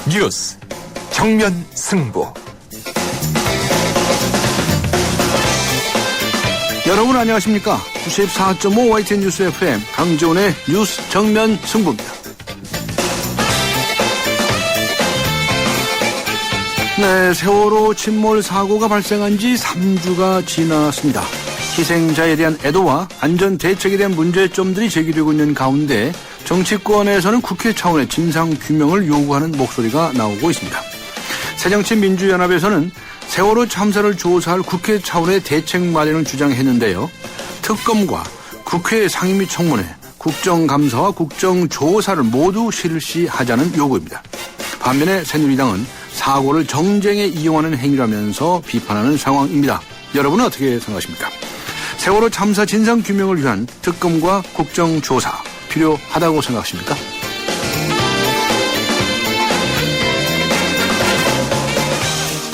뉴스 정면 승부. 여러분 안녕하십니까? 94.5 YTN 뉴스 FM 강지훈의 뉴스 정면 승부입니다. 네, 세월호 침몰 사고가 발생한 지 3주가 지났습니다. 희생자에 대한 애도와 안전 대책에 대한 문제점들이 제기되고 있는 가운데 정치권에서는 국회 차원의 진상규명을 요구하는 목소리가 나오고 있습니다. 새정치민주연합에서는 세월호 참사를 조사할 국회 차원의 대책 마련을 주장했는데요. 특검과 국회 상임위 청문회, 국정감사와 국정조사를 모두 실시하자는 요구입니다. 반면에 새누리당은 사고를 정쟁에 이용하는 행위라면서 비판하는 상황입니다. 여러분은 어떻게 생각하십니까? 세월호 참사 진상규명을 위한 특검과 국정조사 필요하다고 생각하십니까?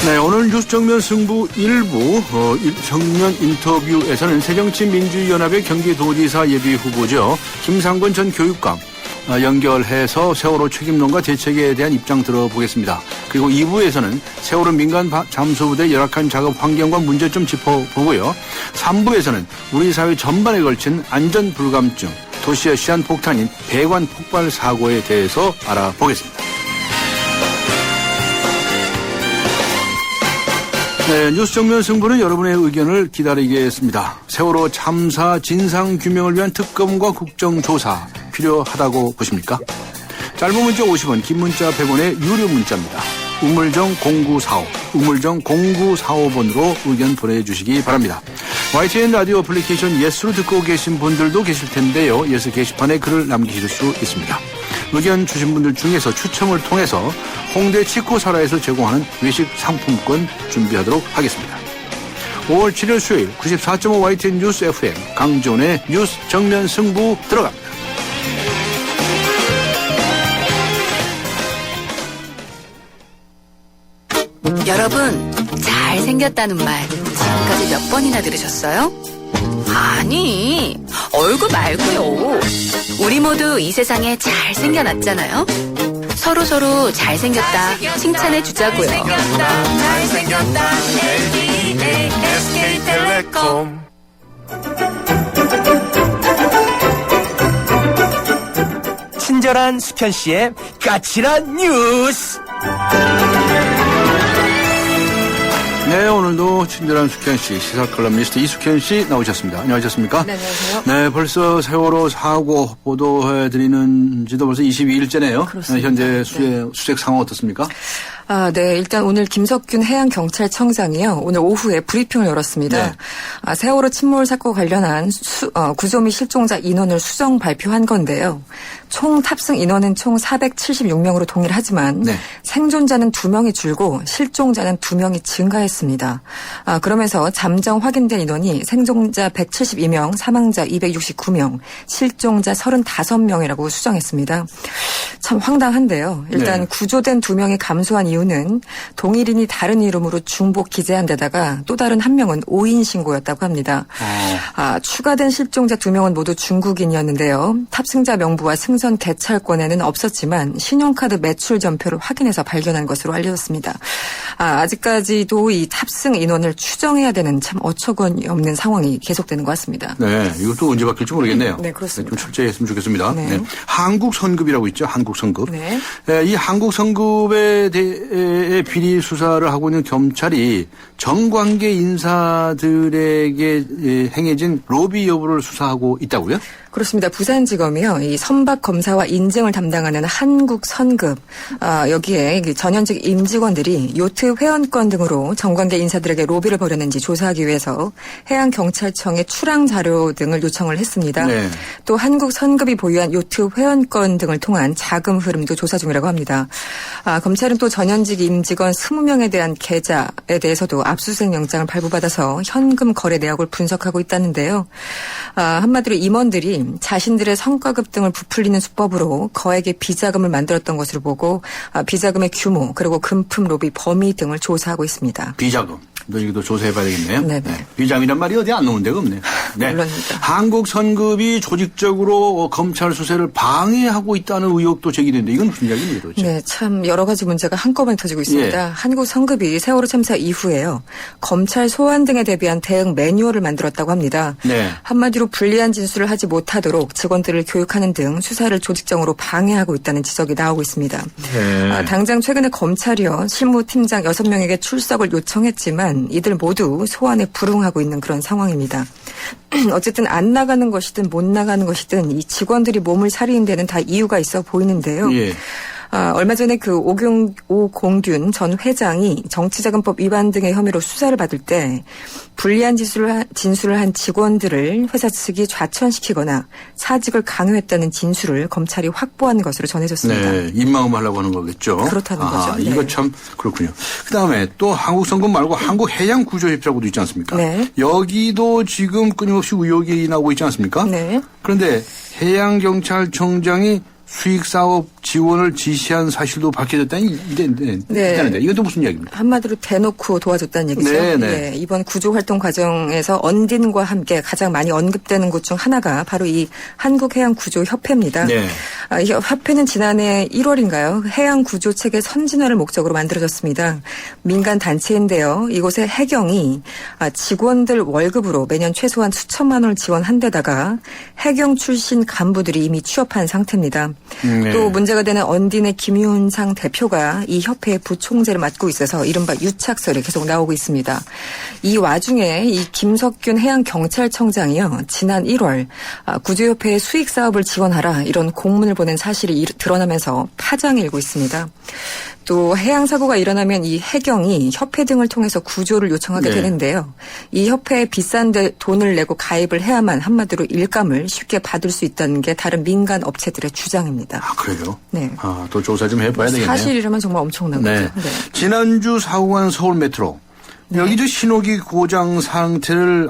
네, 오늘 뉴스 정면 승부 1부 정면 인터뷰에서는 새정치민주연합의 경기도지사 예비후보죠. 김상권 전 교육감 연결해서 세월호 책임론과 대책에 대한 입장 들어보겠습니다. 그리고 2부에서는 세월호 민간 잠수부대 열악한 작업 환경과 문제점 짚어보고요. 3부에서는 우리 사회 전반에 걸친 안전불감증, 도시의 시한폭탄인 배관 폭발 사고에 대해서 알아보겠습니다. 네, 뉴스 정면 승부는 여러분의 의견을 기다리겠습니다. 세월호 참사 진상규명을 위한 특검과 국정조사 필요하다고 보십니까? 짧은 문자 50원, 긴 문자 100원의 유료 문자입니다. 우물정 0945, 우물정 0945번으로 의견 보내주시기 바랍니다. YTN 라디오 애플리케이션 예스로 듣고 계신 분들도 계실 텐데요. 예스 게시판에 글을 남기실 수 있습니다. 의견 주신 분들 중에서 추첨을 통해서 홍대 치코사라에서 제공하는 외식 상품권 준비하도록 하겠습니다. 5월 7일 수요일 94.5 YTN 뉴스 FM 강지훈의 뉴스 정면 승부 들어갑니다. 여러분, 잘생겼다는 말 지금까지 몇 번이나 들으셨어요? 아니, 얼굴 말고요. 우리 모두 이 세상에 잘생겨났잖아요. 서로 잘생겼다 칭찬해 주자고요. 잘생겼다 LGA SK텔레콤. 친절한 수현 씨의 까칠한 뉴스. 네, 오늘도 친절한 숙현 씨, 시사컬럼니스트 이숙현 씨 나오셨습니다. 안녕하셨습니까? 네, 안녕하세요. 네, 벌써 세월호 사고 보도해드리는 지도 벌써 22일째네요. 그렇습니다. 현재 수색 상황 어떻습니까? 네. 일단 오늘 김석균 해양경찰청장이요. 오늘 오후에 브리핑을 열었습니다. 네. 세월호 침몰 사건 관련한 구조 및 실종자 인원을 수정 발표한 건데요. 총 탑승 인원은 총 476명으로 동일하지만 네. 생존자는 2명이 줄고 실종자는 2명이 증가했습니다. 그러면서 잠정 확인된 인원이 생존자 172명, 사망자 269명, 실종자 35명이라고 수정했습니다. 참 황당한데요. 일단 네. 구조된 2명이 감소한 이유는 동일인이 다른 이름으로 중복 기재한 데다가 또 다른 한 명은 오인 신고였다고 합니다. 추가된 실종자 2명은 모두 중국인이었는데요. 탑승자 명부와 승선 개찰권에는 없었지만 신용카드 매출 전표를 확인해서 발견한 것으로 알려졌습니다. 아직까지도 이 탑승 인원을 추정해야 되는 참 어처구니 없는 상황이 계속되는 것 같습니다. 네, 이것도 언제 바뀔지 모르겠네요. 네, 그렇습니다. 좀 철저히 했으면 좋겠습니다. 네. 네. 한국선급이라고 있죠. 한국선급. 네. 이 한국선급에 대해 비리 수사를 하고 있는 경찰이 정관계 인사들에게 행해진 로비 여부를 수사하고 있다고요? 그렇습니다. 부산지검이요. 이 선박 검사와 인증을 담당하는 한국선급 여기에 전현직 임직원들이 요트 회원권 등으로 정관계 인사들에게 로비를 벌였는지 조사하기 위해서 해양경찰청에 출항 자료 등을 요청을 했습니다. 네. 또 한국선급이 보유한 요트 회원권 등을 통한 자금 흐름도 조사 중이라고 합니다. 검찰은 또 전현 전현직 임직원 20명에 대한 계좌에 대해서도 압수수색 영장을 발부받아서 현금 거래 내역을 분석하고 있다는데요. 한마디로 임원들이 자신들의 성과급 등을 부풀리는 수법으로 거액의 비자금을 만들었던 것으로 보고 비자금의 규모 그리고 금품 로비 범위 등을 조사하고 있습니다. 비자금. 이것도 조사해봐야 되겠네요. 네네. 네. 비자금이란 말이 어디 안 나오는 데가 없네요. 네. 물론입니다. 한국 선급이 조직적으로 검찰 수사를 방해하고 있다는 의혹도 제기되는데 이건 무슨 이야기입니까? 도대체? 네, 참 여러 가지 문제가 한꺼번에 터지고 있습니다. 예. 한국 선급이 세월호 참사 이후에요. 검찰 소환 등에 대비한 대응 매뉴얼을 만들었다고 합니다. 네. 한마디로 불리한 진술을 하지 못하도록 직원들을 교육하는 등 수사를 조직적으로 방해하고 있다는 지적이 나오고 있습니다. 네. 당장 최근에 검찰이요. 실무팀장 6명에게 출석을 요청했지만 이들 모두 소환에 불응하고 있는 그런 상황입니다. 어쨌든 안 나가는 것이든 못 나가는 것이든 이 직원들이 몸을 사리는 데는 다 이유가 있어 보이는데요. 예. 얼마 전에 그 오공균 전 회장이 정치자금법 위반 등의 혐의로 수사를 받을 때 불리한 진술을 한 직원들을 회사 측이 좌천시키거나 사직을 강요했다는 진술을 검찰이 확보한 것으로 전해졌습니다. 네, 입마음하려고 하는 거겠죠. 그렇다는 거죠. 네. 이거 참 그렇군요. 그다음에 또 한국선급 말고 한국해양구조협회라고도 있지 않습니까? 네. 여기도 지금 끊임없이 의혹이 나오고 있지 않습니까? 네. 그런데 해양경찰청장이 수익사업 지원을 지시한 사실도 밝혀졌다니 있다는데 이건 또 무슨 이야기입니까? 한마디로 대놓고 도와줬다는 얘기죠. 네, 네. 예, 이번 구조활동 과정에서 언딘과 함께 가장 많이 언급되는 곳 중 하나가 바로 이 한국해양구조협회입니다. 네. 이 협회는 지난해 1월인가요? 해양구조체계 선진화를 목적으로 만들어졌습니다. 민간 단체인데요. 이곳의 해경이 직원들 월급으로 매년 최소한 수천만 원을 지원한 데다가 해경 출신 간부들이 이미 취업한 상태입니다. 네. 또 문제가 되는 언딘의 김윤상 대표가 이 협회의 부총재를 맡고 있어서 이른바 유착설이 계속 나오고 있습니다. 이 와중에 이 김석균 해양경찰청장이요. 지난 1월 구조협회의 수익사업을 지원하라 이런 공문을 보낸 사실이 드러나면서 파장이 일고 있습니다. 또 해양사고가 일어나면 이 해경이 협회 등을 통해서 구조를 요청하게 네. 되는데요. 이 협회에 비싼 돈을 내고 가입을 해야만 한마디로 일감을 쉽게 받을 수 있다는 게 다른 민간 업체들의 주장입니다. 아, 그래요? 네. 또 조사 좀 해봐야 되겠네요. 사실이라면 정말 엄청난 네. 거죠. 네. 지난주 사고가 난 서울 메트로. 여기 저 신호기 고장 상태를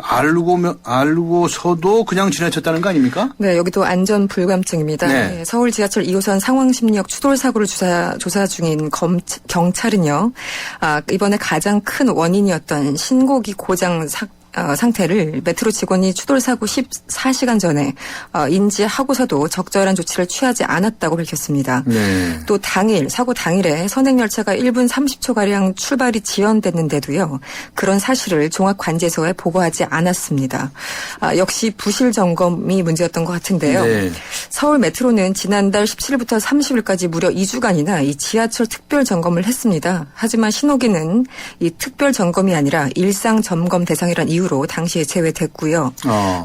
알고서도 그냥 지나쳤다는 거 아닙니까? 네, 여기도 안전 불감증입니다. 네. 네, 서울 지하철 2호선 상황심리역 추돌 사고를 조사 중인 경찰은요. 이번에 가장 큰 원인이었던 신고기 고장 상태를 메트로 직원이 추돌 사고 14시간 전에 인지하고서도 적절한 조치를 취하지 않았다고 밝혔습니다. 네. 또 사고 당일에 선행열차가 1분 30초가량 출발이 지연됐는데도요. 그런 사실을 종합관제소에 보고하지 않았습니다. 역시 부실 점검이 문제였던 것 같은데요. 네. 서울 메트로는 지난달 17일부터 30일까지 무려 2주간이나 이 지하철 특별 점검을 했습니다. 하지만 신호기는 이 특별 점검이 아니라 일상 점검 대상이란 이유로 당시에 제외됐고요.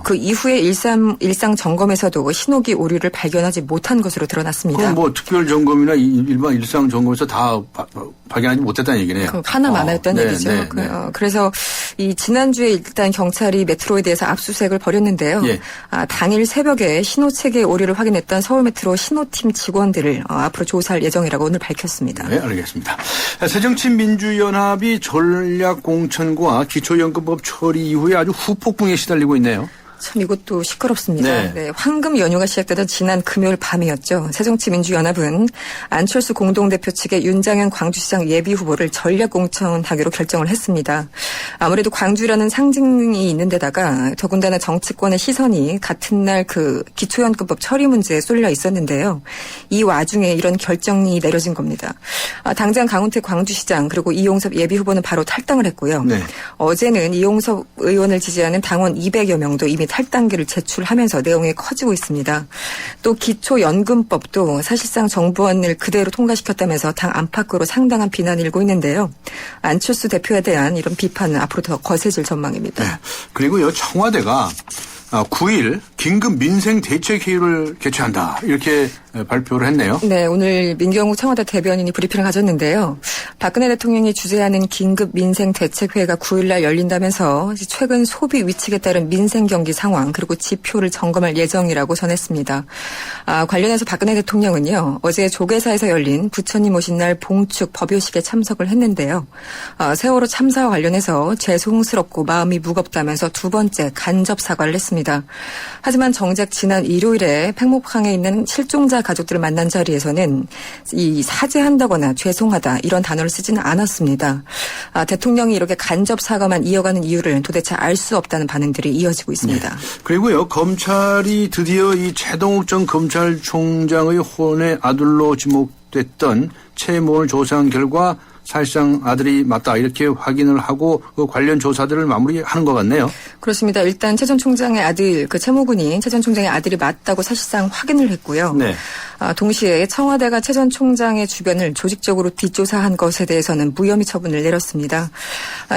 그 이후에 일상 점검에서도 신호기 오류를 발견하지 못한 것으로 드러났습니다. 그럼 뭐 특별 점검이나 일반 일상 점검에서 다 발견하지 못했다는 얘기네요. 하나만 했던 얘기죠. 네. 그래서 이 지난주에 일단 경찰이 메트로에 대해서 압수수색을 벌였는데요. 예. 당일 새벽에 신호체계 오류를 확인했던 서울메트로 신호팀 직원들을 앞으로 조사할 예정이라고 오늘 밝혔습니다. 네, 알겠습니다. 새정치민주연합이 전략공천과 기초연금법 처리 이후에 아주 후폭풍에 시달리고 있네요. 참 이것도 시끄럽습니다. 네. 네, 황금 연휴가 시작되던 지난 금요일 밤이었죠. 새정치민주연합은 안철수 공동대표 측의 윤장현 광주시장 예비후보를 전략공천하기로 결정을 했습니다. 아무래도 광주라는 상징이 있는 데다가 더군다나 정치권의 시선이 같은 날 그 기초연금법 처리 문제에 쏠려 있었는데요. 이 와중에 이런 결정이 내려진 겁니다. 당장 강훈태 광주시장 그리고 이용섭 예비후보는 바로 탈당을 했고요. 네. 어제는 이용섭 의원을 지지하는 당원 200여 명도 이미 탈당계를 제출하면서 내용이 커지고 있습니다. 또 기초연금법도 사실상 정부안을 그대로 통과시켰다면서 당 안팎으로 상당한 비난이 일고 있는데요. 안철수 대표에 대한 이런 비판은 앞으로 더 거세질 전망입니다. 네. 그리고요, 청와대가 9일 긴급 민생 대책 회의를 개최한다. 이렇게 발표를 했네요. 네, 오늘 민경욱 청와대 대변인이 브리핑을 가졌는데요. 박근혜 대통령이 주재하는 긴급 민생 대책회의가 9일날 열린다면서 최근 소비 위축에 따른 민생 경기 상황 그리고 지표를 점검할 예정이라고 전했습니다. 관련해서 박근혜 대통령은요. 어제 조계사에서 열린 부처님 오신 날 봉축 법요식에 참석을 했는데요. 세월호 참사와 관련해서 죄송스럽고 마음이 무겁다면서 두 번째 간접 사과를 했습니다. 하지만 정작 지난 일요일에 팽목항에 있는 실종자 가족들을 만난 자리에서는 이 사죄한다거나 죄송하다 이런 단어를 쓰지는 않았습니다. 대통령이 이렇게 간접 사과만 이어가는 이유를 도대체 알 수 없다는 반응들이 이어지고 있습니다. 네. 그리고요. 검찰이 드디어 이 최동욱 전 검찰총장의 혼의 아들로 지목됐던 채모를 조사한 결과 사실상 아들이 맞다 이렇게 확인을 하고 그 관련 조사들을 마무리하는 것 같네요. 그렇습니다. 일단 최 전 총장의 아들, 그 채모군이 최 전 총장의 아들이 맞다고 사실상 확인을 했고요. 네. 동시에 청와대가 최 전 총장의 주변을 조직적으로 뒷조사한 것에 대해서는 무혐의 처분을 내렸습니다.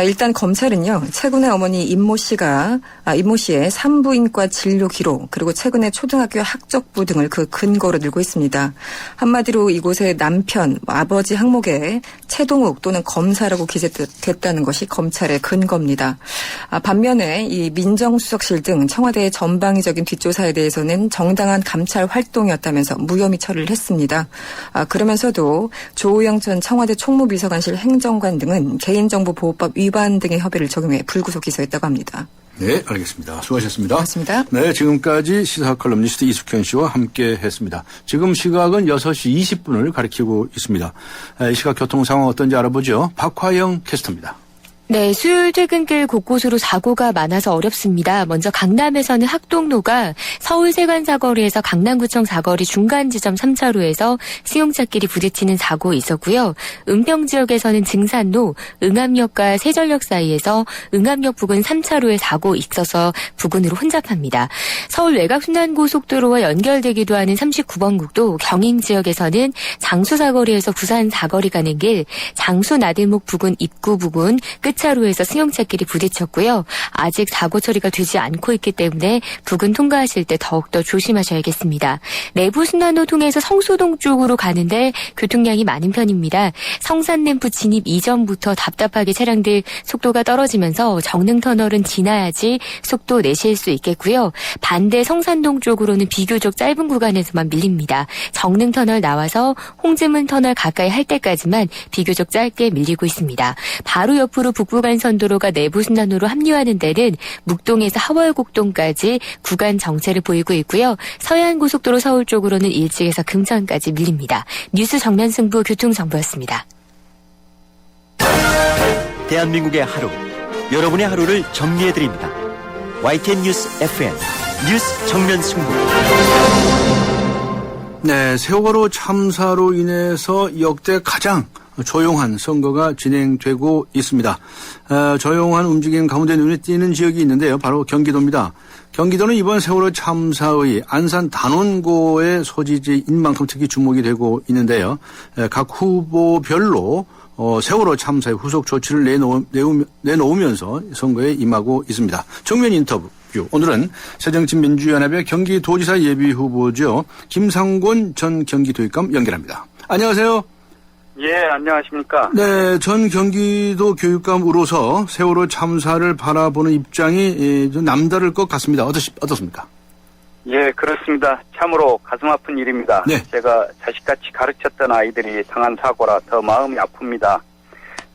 일단 검찰은요. 최 군의 어머니 임모 씨의 산부인과 진료 기록 그리고 최근의 초등학교 학적부 등을 그 근거로 들고 있습니다. 한마디로 이곳에 남편, 아버지 항목에 최동욱 또는 검사라고 기재됐다는 것이 검찰의 근거입니다. 반면에 이 민정수석실 등 청와대의 전방위적인 뒷조사에 대해서는 정당한 감찰 활동이었다면서 무혐의 처리를 했습니다. 그러면서도 조우영 전 청와대 총무비서관실 행정관 등은 개인정보보호법 위반 등의 혐의를 적용해 불구속 기소했다고 합니다. 네, 알겠습니다. 수고하셨습니다. 고맙습니다. 네, 지금까지 시사 컬럼니스트 이숙현 씨와 함께 했습니다. 지금 시각은 6시 20분을 가리키고 있습니다. 이 시각 교통 상황 어떤지 알아보죠. 박화영 캐스터입니다. 네, 수요일 퇴근길 곳곳으로 사고가 많아서 어렵습니다. 먼저 강남에서는 학동로가 서울 세관 사거리에서 강남구청 사거리 중간 지점 3차로에서 승용차끼리 부딪히는 사고 있었고요. 은평 지역에서는 증산로, 응암역과 세전역 사이에서 응암역 부근 3차로에 사고 있어서 부근으로 혼잡합니다. 서울 외곽순환고속도로와 연결되기도 하는 39번 국도 경인 지역에서는 장수 사거리에서 부산 사거리 가는 길, 장수 나들목 부근 입구 부근 끝차로에서 승용차끼리 부딪혔고요. 아직 사고 처리가 되지 않고 있기 때문에 부근 통과하실 때 더욱더 조심하셔야겠습니다. 내부순환로 통해서 성수동 쪽으로 가는데 교통량이 많은 편입니다. 성산램프 진입 이전부터 답답하게 차량들 속도가 떨어지면서 정릉터널은 지나야지 속도 내실 수 있겠고요. 반대 성산동 쪽으로는 비교적 짧은 구간에서만 밀립니다. 정릉터널 나와서 홍지문터널 가까이 할 때까지만 비교적 짧게 밀리고 있습니다. 바로 옆으로 북부간선도로가 내부순환로로 합류하는 데는 묵동에서 하월곡동까지 구간 정체를 보이고 있고요. 서해안고속도로 서울 쪽으로는 일찍에서 금천까지 밀립니다. 뉴스 정면승부 교통정보였습니다. 대한민국의 하루, 여러분의 하루를 정리해드립니다. YTN 뉴스 FM 뉴스 정면승부. 네, 세월호 참사로 인해서 역대 가장 조용한 선거가 진행되고 있습니다. 조용한 움직임 가운데 눈에 띄는 지역이 있는데요. 바로 경기도입니다. 경기도는 이번 세월호 참사의 안산 단원고의 소지지인 만큼 특히 주목이 되고 있는데요. 각 후보별로 세월호 참사의 후속 조치를 내놓으면서 선거에 임하고 있습니다. 정면 인터뷰. 오늘은 새정치민주연합의 경기도지사 예비후보죠. 김상곤 전 경기도의감 연결합니다. 안녕하세요. 예, 안녕하십니까. 네, 전 경기도 교육감으로서 세월호 참사를 바라보는 입장이 좀 남다를 것 같습니다. 어떻습니까? 예, 그렇습니다. 참으로 가슴 아픈 일입니다. 네. 제가 자식같이 가르쳤던 아이들이 당한 사고라 더 마음이 아픕니다.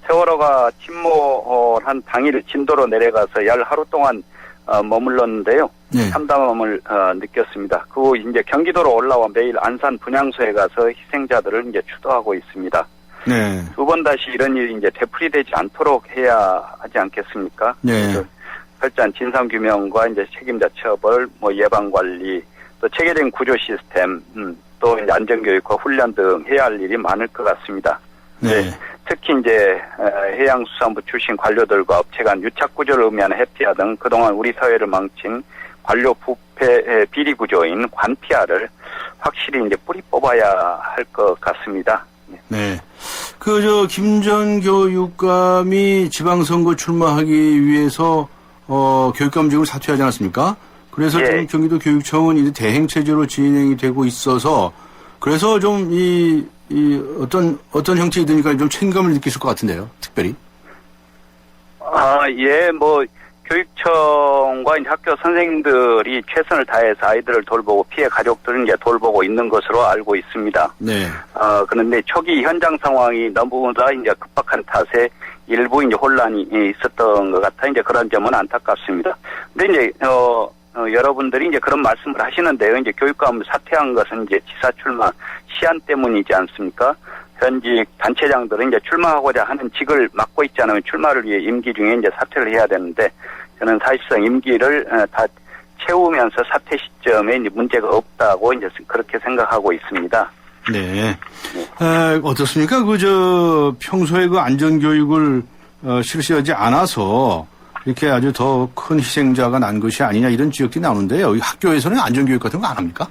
세월호가 침몰한 당일 진도로 내려가서 열 하루 동안 머물렀는데요. 네. 참담함을 느꼈습니다. 그 후 이제 경기도로 올라와 매일 안산 분향소에 가서 희생자들을 이제 추도하고 있습니다. 네. 두 번 다시 이런 일이 이제 되풀이되지 않도록 해야 하지 않겠습니까? 네. 철저한 진상 규명과 이제 책임자 처벌, 예방 관리, 또 체계적인 구조 시스템, 또 이제 안전교육과 훈련 등 해야 할 일이 많을 것 같습니다. 네. 특히 이제 해양수산부 출신 관료들과 업체 간 유착 구조를 의미하는 해피아 등 그동안 우리 사회를 망친 관료 부패 비리 구조인 관피아를 확실히 이제 뿌리 뽑아야 할 것 같습니다. 네. 김 전 교육감이 지방선거 출마하기 위해서 교육감직을 사퇴하지 않았습니까? 그래서 예. 지금 경기도 교육청은 이제 대행 체제로 진행이 되고 있어서 그래서 좀 어떤 형태이든가 좀 책임감을 느끼실 것 같은데요, 특별히. 예, 뭐, 교육청과 이제 학교 선생님들이 최선을 다해서 아이들을 돌보고 피해 가족들은 이제 돌보고 있는 것으로 알고 있습니다. 네. 그런데 초기 현장 상황이 너무나 이제 급박한 탓에 일부 이제 혼란이 있었던 것 같아 이제 그런 점은 안타깝습니다. 근데 이제, 여러분들이 이제 그런 말씀을 하시는데요. 이제 교육감 사퇴한 것은 이제 지사 출마 시한 때문이지 않습니까? 현직 단체장들은 이제 출마하고자 하는 직을 맡고 있지 않으면 출마를 위해 임기 중에 이제 사퇴를 해야 되는데 저는 사실상 임기를 다 채우면서 사퇴 시점에 이제 문제가 없다고 이제 그렇게 생각하고 있습니다. 네. 어떻습니까? 평소에 안전교육을 실시하지 않아서 이렇게 아주 더 큰 희생자가 난 것이 아니냐 이런 지적들이 나오는데요. 학교에서는 안전교육 같은 거 안 합니까?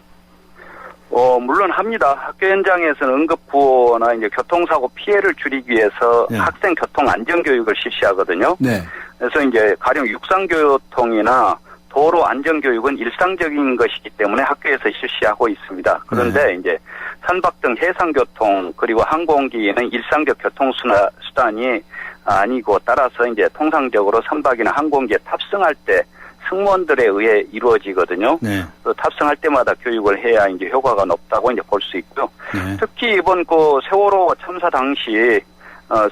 물론 합니다. 학교 현장에서는 응급구호나 이제 교통사고 피해를 줄이기 위해서 네. 학생 교통 안전교육을 실시하거든요. 네. 그래서 이제 가령 육상교통이나 도로 안전교육은 일상적인 것이기 때문에 학교에서 실시하고 있습니다. 그런데 네. 이제 선박 등 해상교통 그리고 항공기는 일상적 교통수단이 아니고 따라서 이제 통상적으로 선박이나 항공기에 탑승할 때 승무원들에 의해 이루어지거든요. 네. 또 탑승할 때마다 교육을 해야 이제 효과가 높다고 이제 볼 수 있고요. 네. 특히 이번 세월호 참사 당시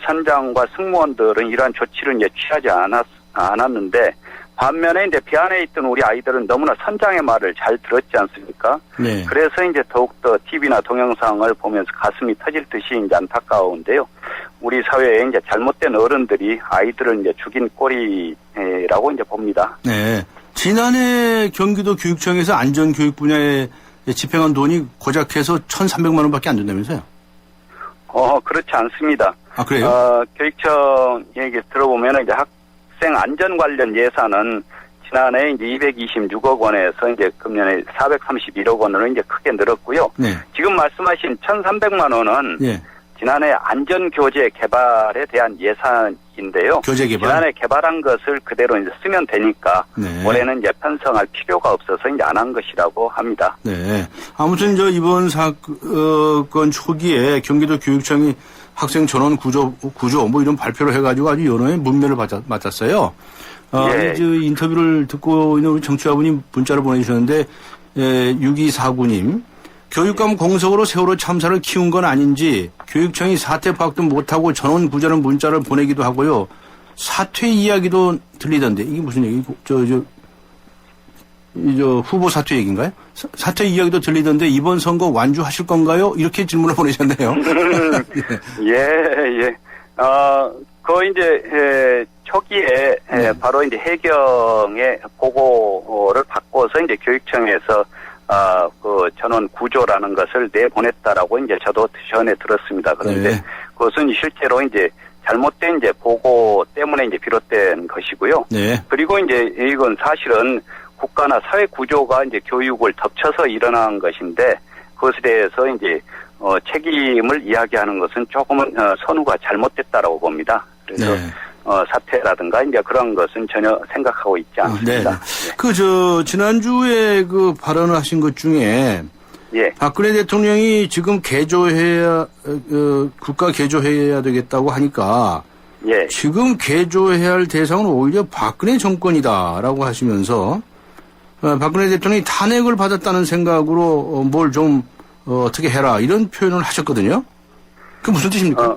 선장과 승무원들은 이러한 조치를 이제 취하지 않았는데 반면에 이제 배 안에 있던 우리 아이들은 너무나 선장의 말을 잘 들었지 않습니까? 네. 그래서 이제 더욱더 TV나 동영상을 보면서 가슴이 터질 듯이 이제 안타까운데요. 우리 사회에 이제 잘못된 어른들이 아이들을 이제 죽인 꼴이라고 이제 봅니다. 네. 지난해 경기도 교육청에서 안전교육 분야에 집행한 돈이 고작해서 1,300만 원밖에 안 된다면서요? 그렇지 않습니다. 아, 그래요? 교육청 얘기 들어보면 이제 학생 안전 관련 예산은 지난해 이제 226억 원에서 이제 금년에 431억 원으로 이제 크게 늘었고요. 네. 지금 말씀하신 1,300만 원은 예. 지난해 안전교재 개발에 대한 예산인데요. 교재 개발? 지난해 개발한 것을 그대로 이제 쓰면 되니까 네. 올해는 이제 편성할 필요가 없어서 이제 안 한 것이라고 합니다. 네. 아무튼 이번 사건 초기에 경기도 교육청이 학생 전원 구조 뭐 이런 발표를 해가지고 아주 여론의 문매를 맞았어요. 예. 인터뷰를 듣고 있는 우리 청취자분이 문자를 보내주셨는데 6249님 교육감 공석으로 세월호 참사를 키운 건 아닌지 교육청이 사퇴 파악도 못하고 전원 구조는 문자를 보내기도 하고요. 사퇴 이야기도 들리던데 이게 무슨 얘기? 후보 사퇴 얘기인가요? 사퇴 이야기도 들리던데 이번 선거 완주하실 건가요? 이렇게 질문을 보내셨네요. 예. 이제 초기에 바로 이제 해경의 보고를 받고서 이제 교육청에서 전원 구조라는 것을 내보냈다라고 이제 저도 전에 들었습니다. 그런데 네. 그것은 실제로 이제 잘못된 이제 보고 때문에 이제 비롯된 것이고요. 네. 그리고 이제 이건 사실은 국가나 사회 구조가 이제 교육을 덮쳐서 일어난 것인데 그것에 대해서 이제 책임을 이야기하는 것은 조금은 선우가 잘못됐다라고 봅니다. 그래서 네. 사퇴라든가 이제 그런 것은 전혀 생각하고 있지 않습니다. 네. 지난주에 발언을 하신 것 중에 예. 박근혜 대통령이 지금 국가 개조해야 되겠다고 하니까 예. 지금 개조해야 할 대상은 오히려 박근혜 정권이다라고 하시면서 박근혜 대통령이 탄핵을 받았다는 생각으로 뭘 좀 어떻게 해라 이런 표현을 하셨거든요. 그게 무슨 뜻입니까?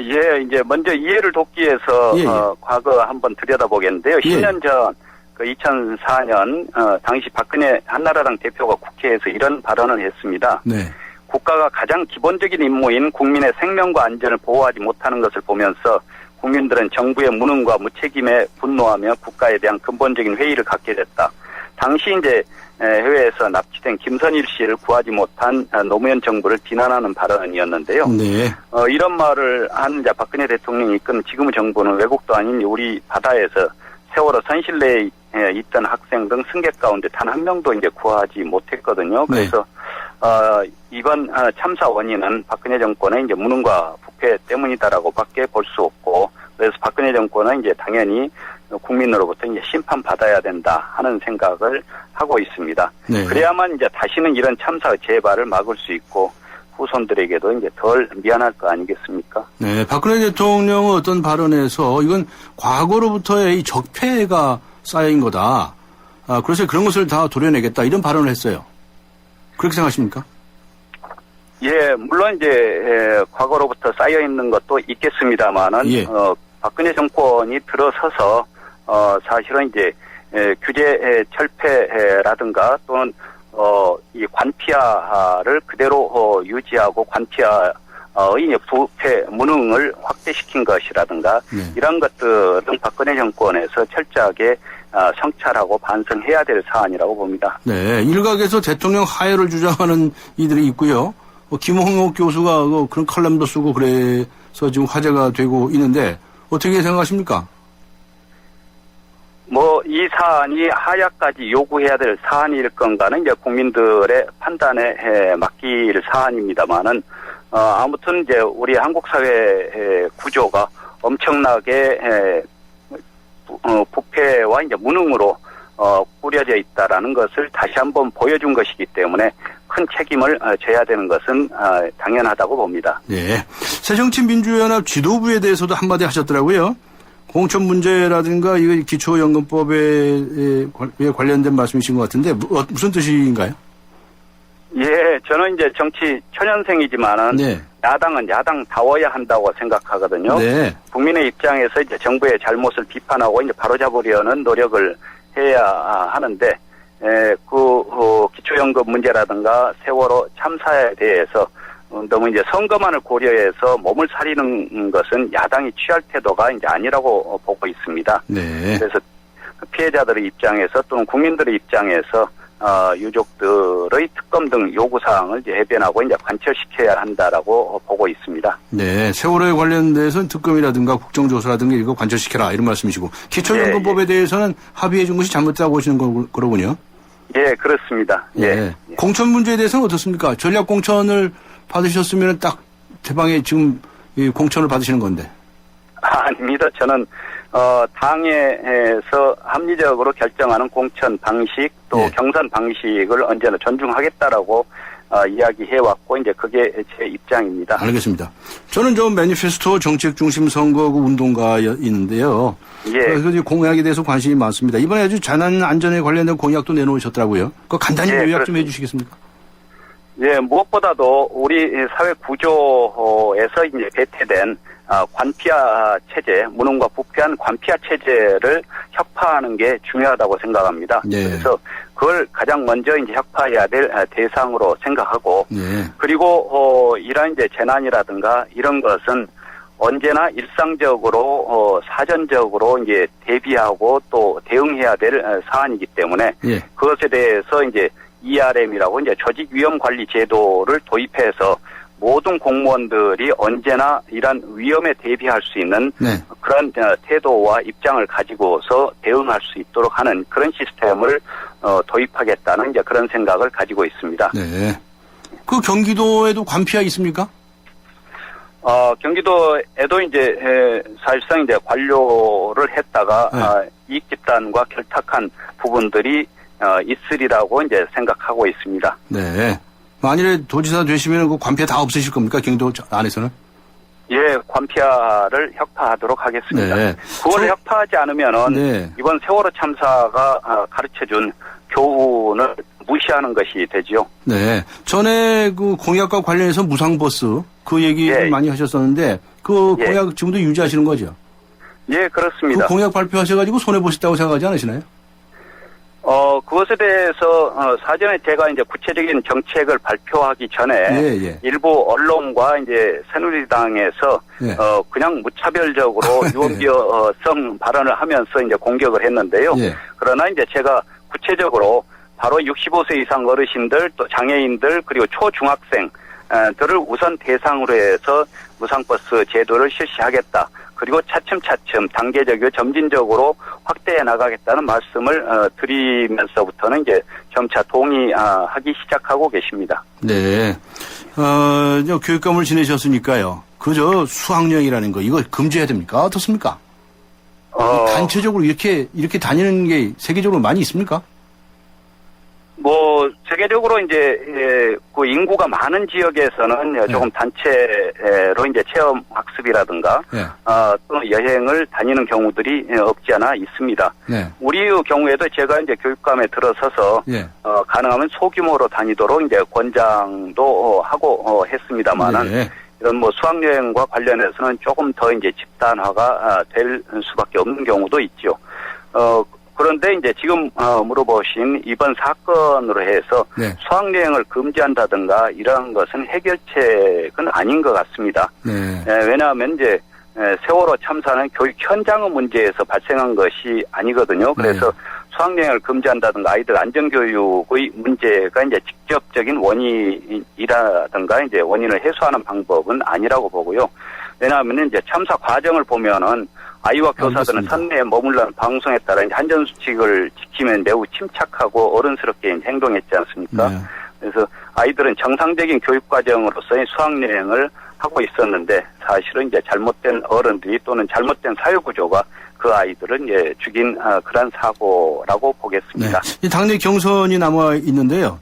예. 이제 먼저 이해를 돕기 위해서 과거 한번 들여다보겠는데요. 10년 전 2004년 당시 박근혜 한나라당 대표가 국회에서 이런 발언을 했습니다. 네. 국가가 가장 기본적인 임무인 국민의 생명과 안전을 보호하지 못하는 것을 보면서 국민들은 정부의 무능과 무책임에 분노하며 국가에 대한 근본적인 회의를 갖게 됐다. 당시 이제 해외에서 납치된 김선일 씨를 구하지 못한 노무현 정부를 비난하는 발언이었는데요. 네. 이런 말을 한 박근혜 대통령이 이끈 지금 정부는 외국도 아닌 우리 바다에서 세월호 선실내에 있던 학생 등 승객 가운데 단 한 명도 이제 구하지 못했거든요. 그래서 이번 참사 원인은 박근혜 정권의 이제 무능과 부패 때문이다라고밖에 볼 수 없고, 그래서 박근혜 정권은 이제 당연히 국민으로부터 이제 심판받아야 된다 하는 생각을 하고 있습니다. 네. 그래야만 이제 다시는 이런 참사 재발을 막을 수 있고 후손들에게도 이제 덜 미안할 거 아니겠습니까? 네, 박근혜 대통령은 어떤 발언에서 이건 과거로부터의 이 적폐가 쌓인 거다. 그래서 그런 것을 다 도려내겠다 이런 발언을 했어요. 그렇게 생각하십니까? 예, 물론 이제 과거로부터 쌓여 있는 것도 있겠습니다만은 예. 박근혜 정권이 들어서서 사실은 이제 규제 철폐라든가 또는 이 관피아를 그대로 유지하고 관피아의 부패 무능을 확대시킨 것이라든가 네. 이런 것들은 박근혜 정권에서 철저하게 성찰하고 반성해야 될 사안이라고 봅니다. 네, 일각에서 대통령 하야를 주장하는 이들이 있고요. 김홍옥 교수가 그런 칼럼도 쓰고 그래서 지금 화제가 되고 있는데 어떻게 생각하십니까? 이 사안이 하야까지 요구해야 될 사안일 건가는 이제 국민들의 판단에 맡길 사안입니다만은, 아무튼 이제 우리 한국 사회 구조가 엄청나게 부패와 이제 무능으로 꾸려져 있다라는 것을 다시 한번 보여준 것이기 때문에 큰 책임을 져야 되는 것은 당연하다고 봅니다. 네. 새정치민주연합 지도부에 대해서도 한마디 하셨더라고요. 공천 문제라든가 이거 기초연금법에 관련된 말씀이신 것 같은데 무슨 뜻인가요? 예, 저는 이제 정치 초년생이지만은 네. 야당은 야당다워야 한다고 생각하거든요. 네. 국민의 입장에서 이제 정부의 잘못을 비판하고 이제 바로잡으려는 노력을 해야 하는데, 기초연금 문제라든가 세월호 참사에 대해서 너무 이제 선거만을 고려해서 몸을 사리는 것은 야당이 취할 태도가 이제 아니라고 보고 있습니다. 네. 그래서 피해자들의 입장에서 또는 국민들의 입장에서 유족들의 특검 등 요구사항을 이제 해변하고 이제 관철시켜야 한다라고 보고 있습니다. 네. 세월호에 관련돼서는 특검이라든가 국정조사라든가 이거 관철시켜라 이런 말씀이시고 기초연금법에 대해서는 합의해 준 것이 잘못됐다고 보시는 거로군요. 예, 그렇습니다. 예. 공천 문제에 대해서는 어떻습니까? 전략 공천을 받으셨으면 딱 대방에 지금 이 공천을 받으시는 건데. 아닙니다. 저는 당에서 합리적으로 결정하는 공천 방식 또 네. 경선 방식을 언제나 존중하겠다라고 이야기해왔고 이제 그게 제 입장입니다. 알겠습니다. 저는 저 매니페스토 정책 중심 선거구 운동가인데요. 예. 그래서 공약에 대해서 관심이 많습니다. 이번에 아주 재난 안전에 관련된 공약도 내놓으셨더라고요. 그거 간단히 예, 요약 좀 그렇습니다. 해주시겠습니까? 예, 무엇보다도 우리 사회 구조에서 이제 배태된 관피아 체제, 무능과 부패한 관피아 체제를 혁파하는 게 중요하다고 생각합니다. 네. 그래서 그걸 가장 먼저 이제 혁파해야 될 대상으로 생각하고, 네. 그리고 이런 이제 재난이라든가 이런 것은 언제나 일상적으로 사전적으로 이제 대비하고 또 대응해야 될 사안이기 때문에 예. 그것에 대해서 이제 ERM이라고 이제 조직 위험 관리 제도를 도입해서 모든 공무원들이 언제나 이런 위험에 대비할 수 있는 네. 그런 태도와 입장을 가지고서 대응할 수 있도록 하는 그런 시스템을 도입하겠다는 이제 그런 생각을 가지고 있습니다. 네. 그 경기도에도 관피아 있습니까? 경기도에도 이제 사실상 이제 관료를 했다가 네. 이익 집단과 결탁한 부분들이 있으리라고 이제 생각하고 있습니다. 네. 만일에 도지사 되시면 그 관피아 다 없으실 겁니까? 경기도 안에서는? 예, 관피아를 혁파하도록 하겠습니다. 네. 그걸 혁파하지 않으면은 네. 이번 세월호 참사가 가르쳐준 교훈을 무시하는 것이 되지요. 네. 전에 그 공약과 관련해서 무상버스 그 얘기 예. 많이 하셨었는데 그 예. 공약 지금도 유지하시는 거죠? 예, 그렇습니다. 그 공약 발표하셔가지고 손해보셨다고 생각하지 않으시나요? 그것에 대해서 사전에 제가 이제 구체적인 정책을 발표하기 전에 예, 예. 일부 언론과 이제 새누리당에서 예. 그냥 무차별적으로 유언비어성 발언을 하면서 이제 공격을 했는데요. 예. 그러나 이제 제가 구체적으로 바로 65세 이상 어르신들 또 장애인들 그리고 초중학생들을 우선 대상으로 해서 무상버스 제도를 실시하겠다. 그리고 차츰차츰 단계적이고 점진적으로 확대해 나가겠다는 말씀을 드리면서부터는 이제 점차 동의하기 시작하고 계십니다. 네. 교육감을 지내셨으니까요. 그저 수학여행이라는 거 이걸 금지해야 됩니까? 어떻습니까? 단체적으로 이렇게 다니는 게 세계적으로 많이 있습니까? 뭐 세계적으로 이제 그 인구가 많은 지역에서는 조금 단체로 이제 체험 학습이라든가 또는 여행을 다니는 경우들이 없지 않아 있습니다. 우리의 경우에도 제가 이제 교육감에 들어서서 가능하면 소규모로 다니도록 이제 권장도 하고 했습니다만은 이런 뭐 수학여행과 관련해서는 조금 더 이제 집단화가 될 수밖에 없는 경우도 있죠. 그런데 이제 지금 물어보신 이번 사건으로 해서 수학여행을 금지한다든가 이러한 것은 해결책은 아닌 것 같습니다. 왜냐하면 이제 세월호 참사는 교육 현장의 문제에서 발생한 것이 아니거든요. 그래서 수학여행을 금지한다든가 아이들 안전교육의 문제가 이제 직접적인 원인이라든가 이제 원인을 해소하는 방법은 아니라고 보고요. 왜냐하면 이제 참사 과정을 보면은 아이와 교사들은 산내에 머물러 방송에 따라 이제 안전수칙을 지키면 매우 침착하고 어른스럽게 행동했지 않습니까? 그래서 아이들은 정상적인 교육과정으로서의 수학여행을 하고 있었는데 사실은 이제 잘못된 어른들이 또는 잘못된 사회구조가 그 아이들은 죽인 그런 사고라고 보겠습니다. 당내 경선이 남아 있는데요.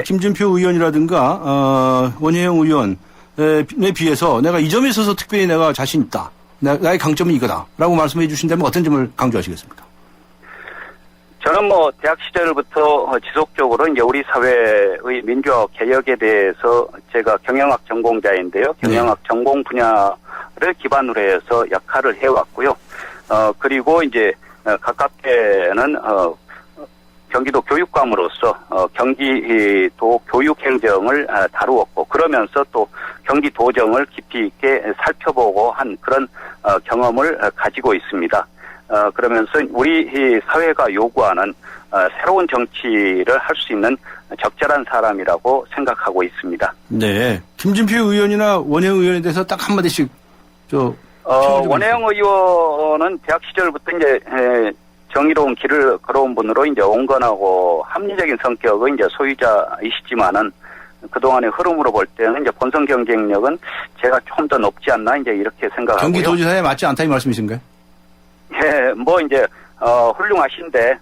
김진표 의원이라든가 원혜영 의원에 비해서 내가 이 점에 있어서 특별히 내가 자신 있다. 나의 강점은 이거다라고 말씀해 주신다면 어떤 점을 강조하시겠습니까? 저는 뭐 대학 시절부터 지속적으로 이제 우리 사회의 민주화 개혁에 대해서 제가 경영학 전공자인데요. 경영학 전공 분야를 기반으로 해서 역할을 해왔고요. 그리고 이제 가깝게는 경기도 교육감으로서 경기도 교육행정을 다루었고 그러면서 또 경기도정을 깊이 있게 살펴보고 한 그런 경험을 가지고 있습니다. 그러면서 우리 사회가 요구하는 새로운 정치를 할 수 있는 적절한 사람이라고 생각하고 있습니다. 네. 김진표 의원이나 원혜영 의원에 대해서 딱 한마디씩 원혜영 의원은 대학 시절부터 이제 정의로운 길을 걸어온 분으로 이제 온건하고 합리적인 성격의 이제 소유자이시지만은 그동안의 흐름으로 볼 때는 이제 본선 경쟁력은 제가 좀 더 높지 않나 이제 이렇게 생각하고요. 경기도지사에 맞지 않다 이 말씀이신가요? 뭐 이제 훌륭하신데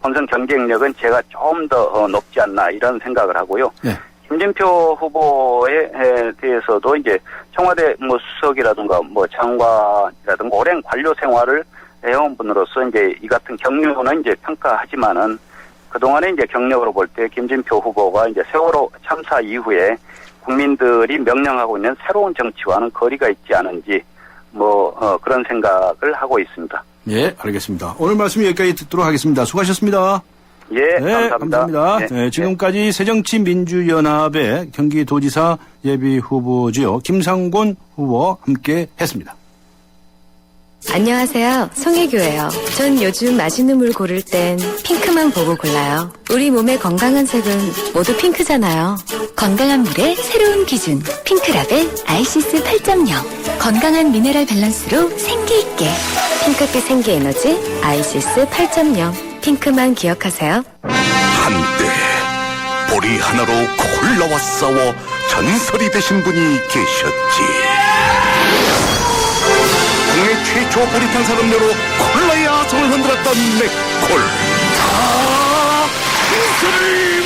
본선 경쟁력은 제가 좀 더 높지 않나 이런 생각을 하고요. 김진표 후보에 대해서도 이제 청와대 뭐 수석이라든가 뭐 장관이라든가 오랜 관료 생활을 해온 분으로서 이제 이 같은 경력은 이제 평가하지만은 그동안에 이제 경력으로 볼 때 김진표 후보가 이제 세월호 참사 이후에 국민들이 명령하고 있는 새로운 정치와는 거리가 있지 않은지 그런 생각을 하고 있습니다. 예, 알겠습니다. 오늘 말씀 여기까지 듣도록 하겠습니다. 수고하셨습니다. 예, 감사합니다. 네, 지금까지 새정치민주연합의 경기도지사 예비 후보지요. 김상곤 후보와 함께 했습니다. 안녕하세요. 송혜교예요. 전 요즘 맛있는 물 고를 땐 핑크만 보고 골라요. 우리 몸의 건강한 색은 모두 핑크잖아요. 건강한 물의 새로운 기준 핑크라벨 아이시스 8.0 건강한 미네랄 밸런스로 생기있게 핑크빛 생기에너지 아이시스 8.0 핑크만 기억하세요. 한때 보리 하나로 콜라와 싸워 전설이 되신 분이 계셨지. 국내 최초 보리탄산 음료로 콜라의 아성을 흔들었던 맥콜. 이슬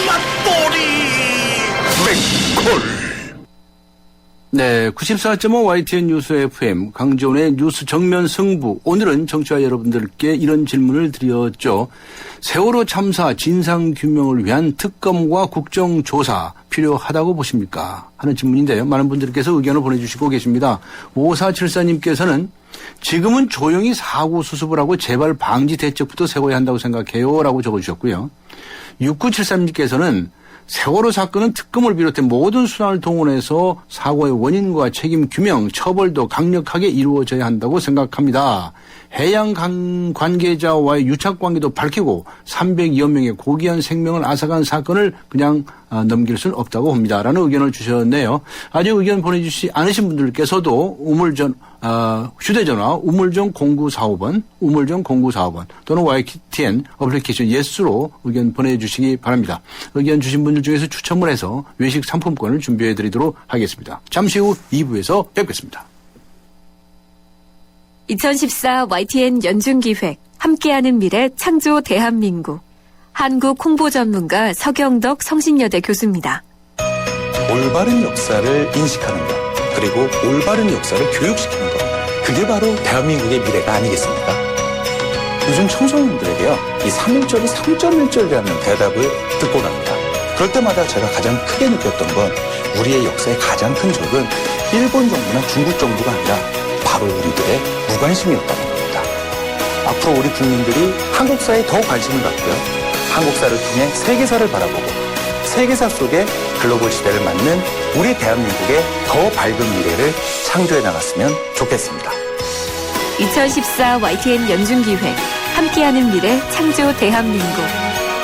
맛보리 맥콜. 네, 94.5 YTN 뉴스 FM 강지원의 뉴스 정면 승부. 오늘은 청취자 여러분들께 이런 질문을 드렸죠. 세월호 참사 진상규명을 위한 특검과 국정조사 필요하다고 보십니까? 하는 질문인데요. 많은 분들께서 의견을 보내주시고 계십니다. 5474님께서는 지금은 조용히 사고 수습을 하고 재발 방지 대책부터 세워야 한다고 생각해요. 라고 적어주셨고요. 6973님께서는 세월호 사건은 특검을 비롯해 모든 수단을 동원해서 사고의 원인과 책임 규명, 처벌도 강력하게 이루어져야 한다고 생각합니다. 해양 관계자와의 유착 관계도 밝히고 300여 명의 고귀한 생명을 앗아간 사건을 그냥 넘길 수는 없다고 봅니다. 라는 의견을 주셨네요. 아직 의견 보내주시지 않으신 분들께서도 휴대전화 우물정 0945번, 우물정 0945번 또는 YTN 어플리케이션 예스로 의견 보내주시기 바랍니다. 의견 주신 분들 중에서 추첨을 해서 외식 상품권을 준비해드리도록 하겠습니다. 잠시 후 2부에서 뵙겠습니다. 2014 YTN 연중기획 함께하는 미래 창조 대한민국 한국 홍보 전문가 서경덕 성신여대 교수입니다. 올바른 역사를 인식하는 것, 그리고 올바른 역사를 교육시키는 것, 그게 바로 대한민국의 미래가 아니겠습니까? 요즘 청소년들에게요, 이 3.1절이 3.1절이라는 대답을 듣곤 합니다. 그럴 때마다 제가 가장 크게 느꼈던 건 우리의 역사의 가장 큰 적은 일본 정부나 중국 정부가 아니라 바로 우리들의 무관심이었다는 겁니다. 앞으로 우리 국민들이 한국사에 더 관심을 갖고요, 한국사를 통해 세계사를 바라보고 세계사 속에 글로벌 시대를 맞는 우리 대한민국의 더 밝은 미래를 창조해 나갔으면 좋겠습니다. 2014 YTN 연중기획 함께하는 미래 창조 대한민국.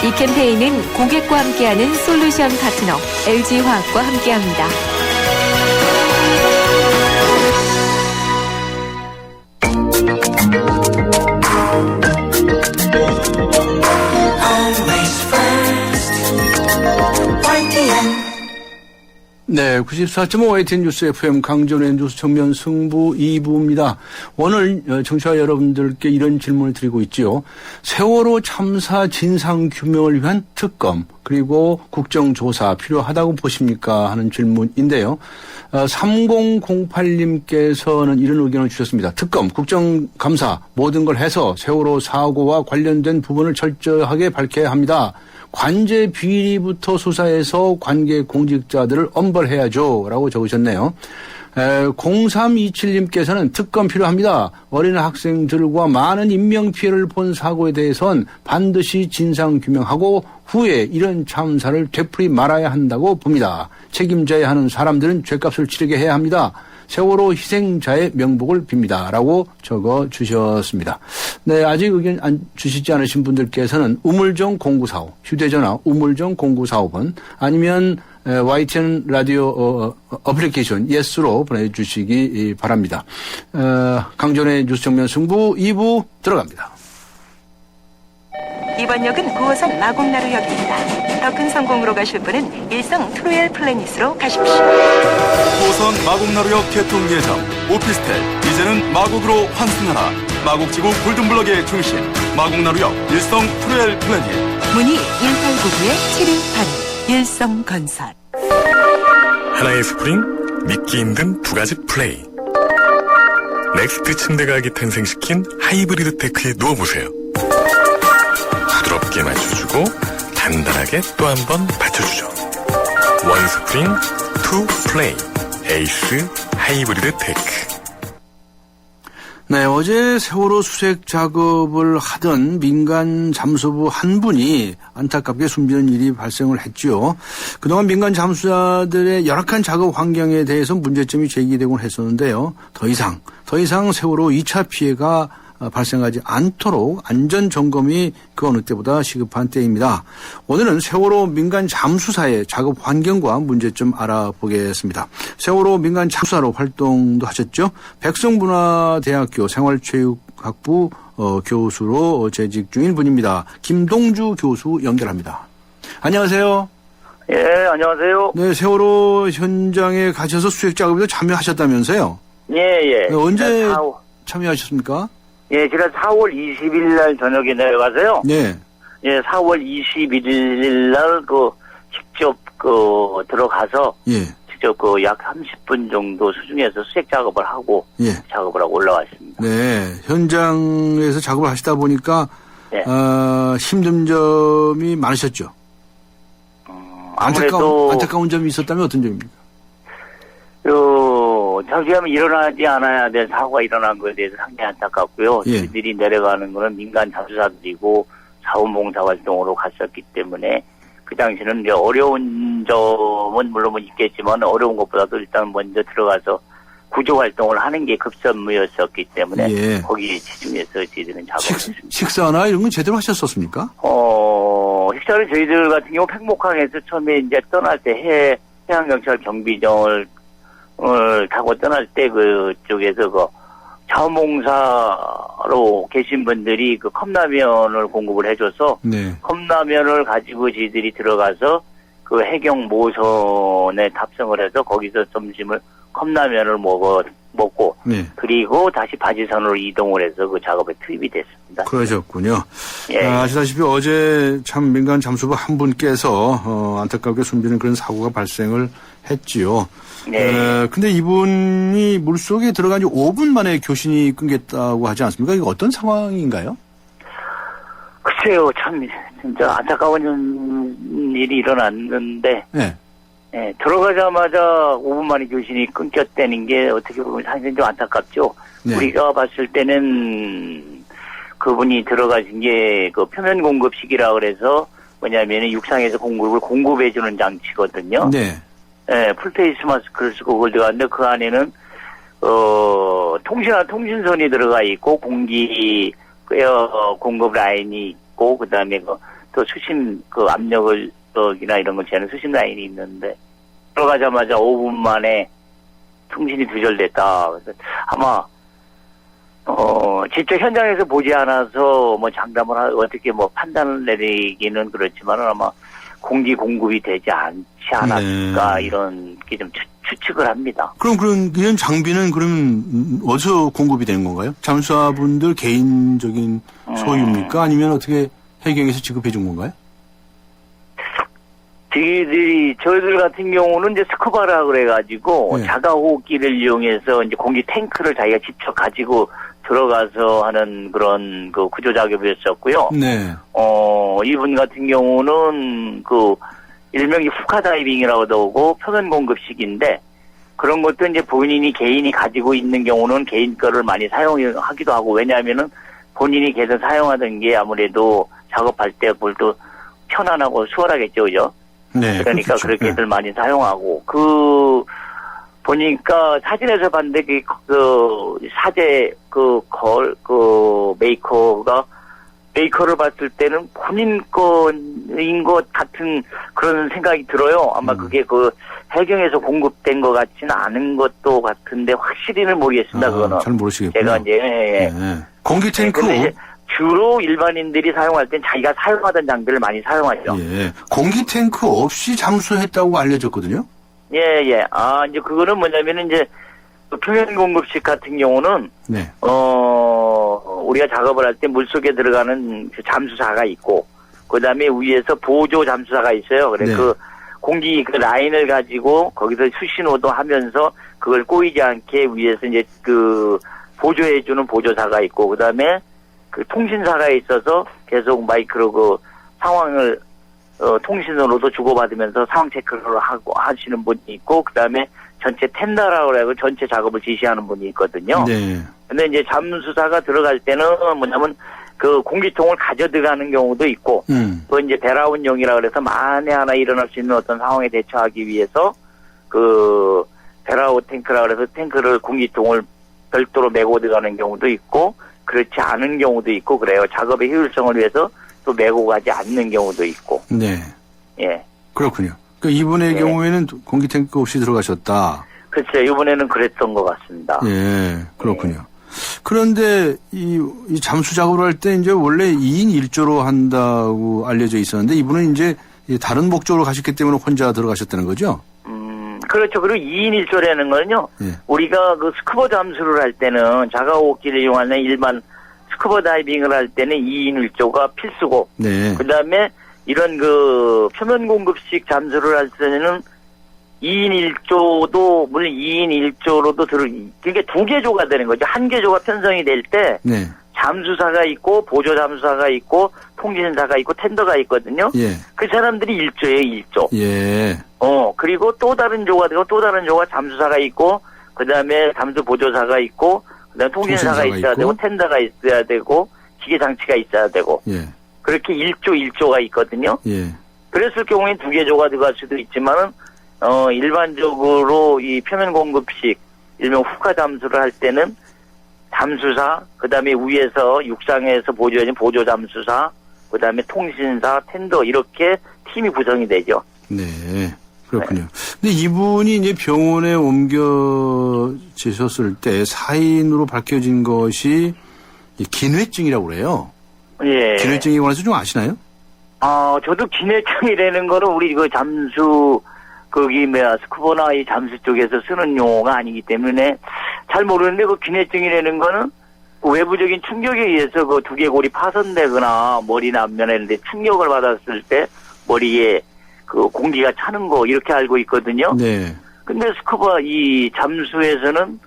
이 캠페인은 고객과 함께하는 솔루션 파트너 LG화학과 함께합니다. 네, 94.5 YTN 뉴스 FM 강전의 뉴스 정면 승부 2부입니다. 오늘 청취자 여러분들께 이런 질문을 드리고 있지요. 세월호 참사 진상 규명을 위한 특검 그리고 국정조사 필요하다고 보십니까? 하는 질문인데요. 3008님께서는 이런 의견을 주셨습니다. 특검, 국정감사 모든 걸 해서 세월호 사고와 관련된 부분을 철저하게 밝혀야 합니다. 관제 비리부터 수사해서 관계 공직자들을 엄벌해야죠. 라고 적으셨네요. 0327님께서는 특검 필요합니다. 어린 학생들과 많은 인명피해를 본 사고에 대해선 반드시 진상규명하고 후에 이런 참사를 되풀이 말아야 한다고 봅니다. 책임져야 하는 사람들은 죗값을 치르게 해야 합니다. 세월호 희생자의 명복을 빕니다. 라고 적어 주셨습니다. 네, 아직 의견 주시지 않으신 분들께서는 우물정 0945, 휴대전화 우물정 0945번 아니면 YTN 라디오 어플리케이션 예스로 보내주시기 바랍니다. 강전의 뉴스 정면 승부 2부 들어갑니다. 이번 역은 9호선 마곡나루역입니다. 더 큰 성공으로 가실 분은 일성 트로엘 플래닛으로 가십시오. 9호선 마곡나루역 개통 예정. 오피스텔 이제는 마곡으로 환승하라. 마곡지구 골든블럭의 중심 마곡나루역 일성 트로엘 플래닛. 문의 1899-7182 일성건설. 하나의 스프링, 믿기 힘든 두 가지 플레이. 넥스트 침대 가격이 탄생시킨 하이브리드 테크에 누워보세요. 부드럽게 맞춰주고 단단하게 또 한 번 받쳐주죠. 원 스프링, 투 플레이. 에이스 하이브리드 테크. 네, 어제 세월호 수색 작업을 하던 민간 잠수부 한 분이 안타깝게 숨지는 일이 발생을 했죠. 그동안 민간 잠수사들의 열악한 작업 환경에 대해서 문제점이 제기되곤 했었는데요. 더 이상 세월호 2차 피해가 발생하지 않도록 안전 점검이 그 어느 때보다 시급한 때입니다. 오늘은 세월호 민간 잠수사의 작업 환경과 문제점 알아보겠습니다. 세월호 민간 잠수사로 활동도 하셨죠. 백성문화대학교 생활체육학부 교수로 재직 중인 분입니다. 김동주 교수 연결합니다. 안녕하세요. 예, 안녕하세요. 네, 세월호 현장에 가셔서 수색 작업에도 참여하셨다면서요? 예. 네, 언제 참여하셨습니까? 예, 제가 4월 20일 날 저녁에 내려가서요. 네. 예, 4월 21일 날 직접 들어가서. 예. 직접 약 30분 정도 수중에서 수색 작업을 하고. 예. 작업을 하고 올라왔습니다. 네. 현장에서 작업을 하시다 보니까. 예. 힘든 점이 많으셨죠? 아무래도. 안타까운 점이 있었다면 어떤 점입니까? 자기하면 일어나지 않아야 될 사고가 일어난 것에 대해서 상당히 안타깝고요. 예. 저희들이 내려가는 거는 민간 잠수사들이고 자원봉사 활동으로 갔었기 때문에 그 당시는 이제 어려운 점은 물론 있겠지만 어려운 것보다도 일단 먼저 들어가서 구조 활동을 하는 게 급선무였었기 때문에 예. 거기에 집중해서 저희들은 작업을 했습니다. 식사나 이런 건 제대로 하셨었습니까? 식사를 저희들 같은 경우 팽목항에서 처음에 이제 떠날 때 해양경찰 경비정을 타고 떠날 때 그쪽에서 자원봉사로 계신 분들이 컵라면을 공급을 해줘서 네. 컵라면을 가지고 저희들이 들어가서 해경 모선에 탑승을 해서 거기서 점심을 컵라면을 먹고 네. 그리고 다시 바지선으로 이동을 해서 그 작업에 투입이 됐습니다. 그러셨군요. 예. 아시다시피 어제 참 민간 잠수부 한 분께서 안타깝게 숨지는 그런 사고가 발생을 했지요. 네. 근데 이분이 물속에 들어간 지 5분 만에 교신이 끊겼다고 하지 않습니까? 이게 어떤 상황인가요? 글쎄요, 참 진짜 안타까운 일이 일어났는데 네. 예, 들어가자마자 5분 만에 교신이 끊겼다는 게 어떻게 보면 사실 좀 안타깝죠. 네. 우리가 봤을 때는 그분이 들어가신 게 그 표면 공급식이라 그래서 뭐냐면 육상에서 공급을 공급해주는 장치거든요. 네. 예, 풀페이스 마스크를 쓰고 그걸 들어갔는데 그 안에는 통신선이 들어가 있고 공기 공급 라인이 있고 그다음에 또 수심 압력이나 이런 걸 재는 수심 라인이 있는데 들어가자마자 5분 만에 통신이 두절됐다. 그래서 아마 직접 현장에서 보지 않아서 뭐 장담을 어떻게 뭐 판단을 내리기는 그렇지만 아마 공기 공급이 되지 않지 않았을까 네. 이런 게 좀 추측을 합니다. 그럼 이런 장비는 그럼 어디서 공급이 되는 건가요? 잠수사분들 개인적인 소유입니까? 아니면 어떻게 해경에서 지급해 준 건가요? 저희들 같은 경우는 이제 스쿠바라 그래가지고 네. 자가호흡기를 이용해서 이제 공기 탱크를 자기가 직접 가지고 들어가서 하는 그런 그 구조 작업이었었고요. 네. 이분 같은 경우는 일명이 후카다이빙이라고도 하고 표면 공급식인데 그런 것도 이제 본인이 개인이 가지고 있는 경우는 개인 거를 많이 사용하기도 하고 왜냐하면은 본인이 계속 사용하던 게 아무래도 작업할 때 뭘또 편안하고 수월하겠죠, 그죠? 네. 그러니까 그렇죠. 그렇게들 많이 사용하고 보니까 사진에서 봤는데 사제 메이커를 봤을 때는 본인 거인 것 같은 그런 생각이 들어요. 아마 그게 해경에서 공급된 것 같지는 않은 것도 같은데 확실히는 모르겠습니다. 그거는 잘 모르시겠군요. 제가 이제 네. 공기 탱크 근데 주로 일반인들이 사용할 땐 자기가 사용하던 장비를 많이 사용하죠. 예. 공기 탱크 없이 잠수했다고 알려졌거든요. 예. 이제 그거는 뭐냐면은 이제 표면 공급식 같은 경우는 네. 우리가 작업을 할 때 물속에 들어가는 그 잠수사가 있고 그다음에 위에서 보조 잠수사가 있어요. 그래 네. 공기 라인을 가지고 거기서 수신호도 하면서 그걸 꼬이지 않게 위에서 이제 보조해주는 보조사가 있고 그다음에 통신사가 있어서 계속 마이크로 상황을 통신으로도 주고받으면서 상황 체크를 하시는 분이 있고 그다음에 전체 텐더라고 해서 전체 작업을 지시하는 분이 있거든요. 네. 근데 이제 잠수사가 들어갈 때는 뭐냐면 공기통을 가져 들어가는 경우도 있고 또 이제 배라운용이라 그래서 만에 하나 일어날 수 있는 어떤 상황에 대처하기 위해서 배라운 탱크라 그래서 탱크를 공기통을 별도로 메고 들어가는 경우도 있고 그렇지 않은 경우도 있고 그래요. 작업의 효율성을 위해서 또 메고 가지 않는 경우도 있고. 네. 예. 그렇군요. 이분의 경우에는 공기 탱크 없이 들어가셨다. 그렇죠. 이번에는 그랬던 것 같습니다. 예, 그렇군요. 그런데 이 잠수 작업을 할 때 이제 원래 2인 1조로 한다고 알려져 있었는데 이분은 이제 다른 목적으로 가셨기 때문에 혼자 들어가셨다는 거죠? 그렇죠. 그리고 2인 1조라는 거는요. 예. 우리가 스쿠버 잠수를 할 때는 자가호흡기를 이용하는 일반 스쿠버 다이빙을 할 때는 2인 1조가 필수고 네. 그다음에 이런 표면 공급식 잠수를 할 때는 2인 1조도 물론 2인 1조로도 그러니까 2개조가 되는 거죠. 1개조가 편성이 될 때 네. 잠수사가 있고 보조 잠수사가 있고 통신사가 있고 텐더가 있거든요. 예. 그 사람들이 1조예요, 1조. 예. 그리고 또 다른 조가 되고 또 다른 조가 잠수사가 있고 그다음에 잠수 보조사가 있고 그다음에 통신사가 있어야 있고. 되고 텐더가 있어야 되고 기계 장치가 있어야 되고. 예. 그렇게 1조가 있거든요. 예. 그랬을 경우에 2개조가 들어갈 수도 있지만은 일반적으로 이 표면 공급식 일명 후카 잠수를 할 때는 잠수사, 그다음에 위에서 육상에서 보조해준 보조 잠수사, 그다음에 통신사, 텐더 이렇게 팀이 구성이 되죠. 네. 그렇군요. 근데 이분이 이제 병원에 옮겨지셨을 때 사인으로 밝혀진 것이 긴회증이라고 그래요. 예. 긴회증에 관해서 좀 아시나요? 저도 긴회증이라는 거는 우리 잠수 거기 스쿠버나 이 잠수 쪽에서 쓰는 용어가 아니기 때문에 잘 모르는데 그 기내증이라는 거는 그 외부적인 충격에 의해서 그 두개골이 파손되거나 머리나 앞면에 이런데 충격을 받았을 때 머리에 그 공기가 차는 거 이렇게 알고 있거든요. 네. 근데 스쿠버 이 잠수에서는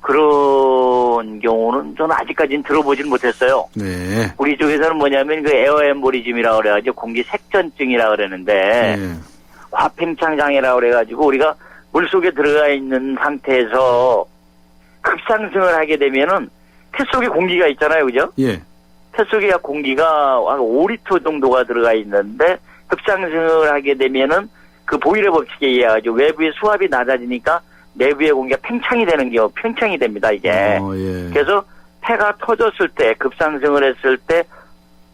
그런 경우는 저는 아직까지는 들어보진 못했어요. 네. 우리 쪽에서는 뭐냐면 그 에어엠보리즘이라고 그래가지고 공기 색전증이라고 그러는데 네. 과팽창 장애라고 그래가지고 우리가 물속에 들어가 있는 상태에서 급상승을 하게 되면은 태 속에 공기가 있잖아요, 그죠? 예. 태 속에 공기가 한 5리터 정도가 들어가 있는데 급상승을 하게 되면은 그 보일러 법칙에 의해 가지고 외부의 수압이 낮아지니까 내부의 공기가 팽창이 되는 경우, 팽창이 됩니다, 이게. 예. 그래서 폐가 터졌을 때, 급상승을 했을 때,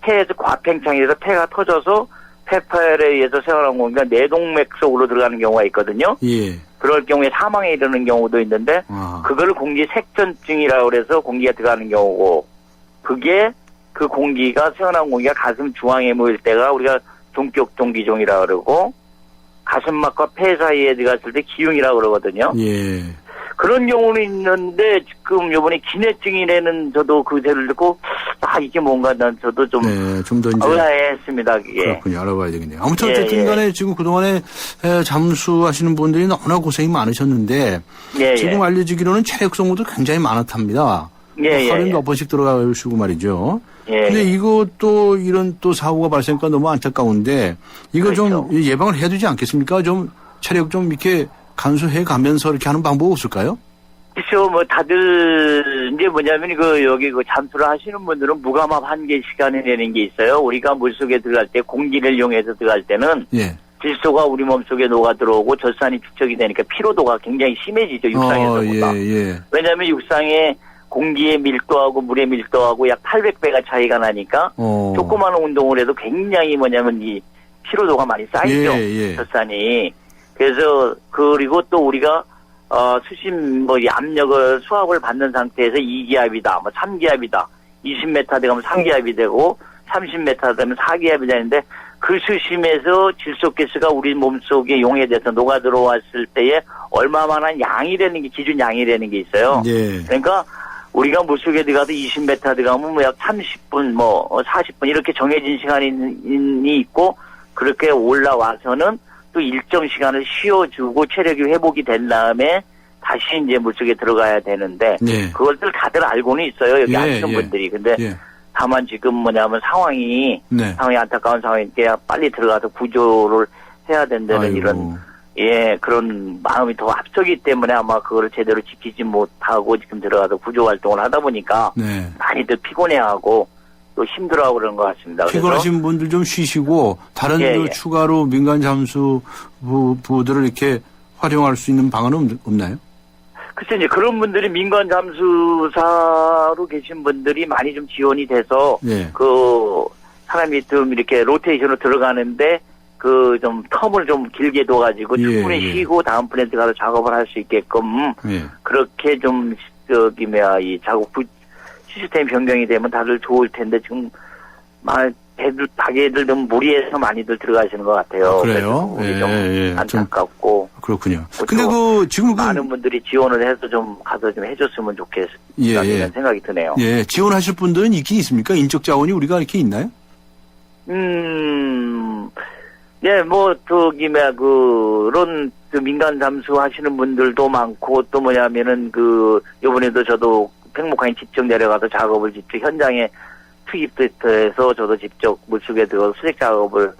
폐에서 과팽창이 돼서 폐가 터져서 폐파열에 의해서 생활한 공기가 뇌동맥 속으로 들어가는 경우가 있거든요. 예. 그럴 경우에 사망에 이르는 경우도 있는데, 그걸 공기 색전증이라고 해서 공기가 들어가는 경우고, 그게 그 공기가, 새어나온 공기가 가슴 중앙에 모일 때가 우리가 종격종기종이라고 그러고, 가슴막과 폐 사이에 들어갔을 때 기흉이라고 그러거든요. 예. 그런 경우는 있는데 지금 요번에 기내증이라는 저도 그 제를 듣고 이게 뭔가 난 저도 좀 네, 좀 더 이제 의아해했습니다. 그게. 그렇군요. 알아봐야 되겠네요. 아무튼 예, 어쨌든 간에 지금 그동안에 잠수하시는 분들이 너무나 고생이 많으셨는데 예, 지금 알려지기로는 체력 소모도 굉장히 많았답니다. 하루에 몇 번씩 들어가시고 말이죠. 근데 이것도 이런 또 사고가 발생하니까 너무 안타까운데 이거 좀 예방을 해야 되지 않겠습니까? 좀 체력 좀 이렇게 간수해 가면서 이렇게 하는 방법 없을까요? 그렇죠. 뭐 다들 이제 뭐냐면 여기 잠수를 하시는 분들은 무감압 한계 시간이라는 게 있어요. 우리가 물속에 들어갈 때 공기를 이용해서 들어갈 때는 질소가 우리 몸속에 녹아 들어오고 젖산이 축적이 되니까 피로도가 굉장히 심해지죠. 육상에서보다. 왜냐하면 육상에 공기의 밀도하고 물의 밀도하고 약 800배가 차이가 나니까 조그마한 운동을 해도 굉장히 뭐냐면 이 피로도가 많이 쌓이죠. 젖산이. 그래서 그리고 또 우리가 수심 이 압력을 수압을 받는 상태에서 2기압이다, 3기압이다. 20m 되면 3기압이 되고 30m 되면 4기압이 되는데 그 수심에서 질소가스가 우리 몸속에 용해돼서 녹아 들어왔을 때에 얼마만한 양이라는 게 기준 양이라는 게 있어요. 그러니까 우리가 물속에 들어가도 20m 들어가면 약 30분, 40분 이렇게 정해진 시간이 있고 그렇게 올라와서는 또 일정 시간을 쉬어주고 체력이 회복이 된 다음에 다시 이제 물속에 들어가야 되는데 그것들 다들 알고는 있어요. 여기 아시는 분들이. 근데 다만 지금 뭐냐면 상황이 안타까운 상황이니까 빨리 들어가서 구조를 해야 된다는 이런 그런 마음이 더 앞서기 때문에 아마 그거를 제대로 지키지 못하고 지금 들어가서 구조 활동을 하다 보니까 많이들 피곤해하고 또 힘들어하고 그런 것 같습니다. 피곤하신 분들 좀 쉬시고 다른 추가로 민간 잠수 부들을 이렇게 활용할 수 있는 방안은 없나요? 글쎄 이제 그런 분들이 민간 잠수사로 계신 분들이 많이 좀 지원이 돼서 그 사람이 좀 이렇게 로테이션으로 들어가는데 그 좀 텀을 좀 길게 둬가지고 충분히 쉬고 다음 분에 들어가서 작업을 할 수 있게끔 그렇게 좀 이 작업 시스템 변경이 되면 다들 좋을 텐데 지금 닭애들 좀 무리해서 많이들 들어가시는 것 같아요. 그래요? 우리 좀 안타깝고. 그렇군요. 근데 지금 많은 분들이 지원을 해서 좀 가서 좀 해줬으면 좋겠다는 생각이 드네요. 지원하실 분들은 있긴 있습니까? 인적 자원이 우리가 이렇게 있나요? 그런 민간 잠수 하시는 분들도 많고 또 뭐냐면은 요번에도 저도 팽목항에 직접 내려가서 작업을 직접 현장에 투입돼서 저도 직접 물속에 들어가서 수색 작업을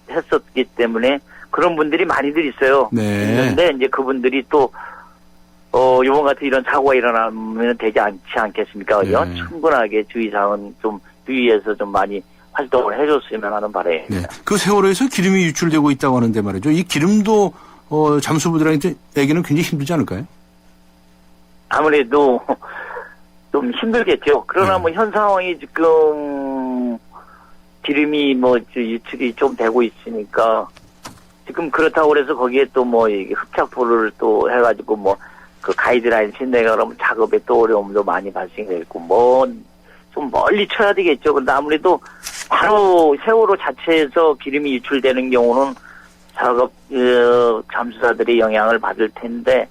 했었기 때문에 그런 분들이 많이들 있어요. 있는데 이제 그분들이 또 요번 같은 이런 사고가 일어나면 되지 않지 않겠습니까? 충분하게 주의사항은 좀 주의해서 좀 많이 활동을 해줬으면 하는 바람입니다. 그 세월호에서 기름이 유출되고 있다고 하는데 말이죠. 이 기름도 잠수부들에게는 굉장히 힘들지 않을까요? 아무래도 좀 힘들겠죠. 그러나 현 상황이 지금 기름이 유출이 좀 되고 있으니까 지금 그렇다고 그래서 거기에 또 흡착포를 또 해가지고 그 가이드라인 신내가 그러면 작업에 또 어려움도 많이 발생했고 좀 멀리 쳐야 되겠죠. 근데 아무래도 바로 세월호 자체에서 기름이 유출되는 경우는 작업 잠수사들이 영향을 받을 텐데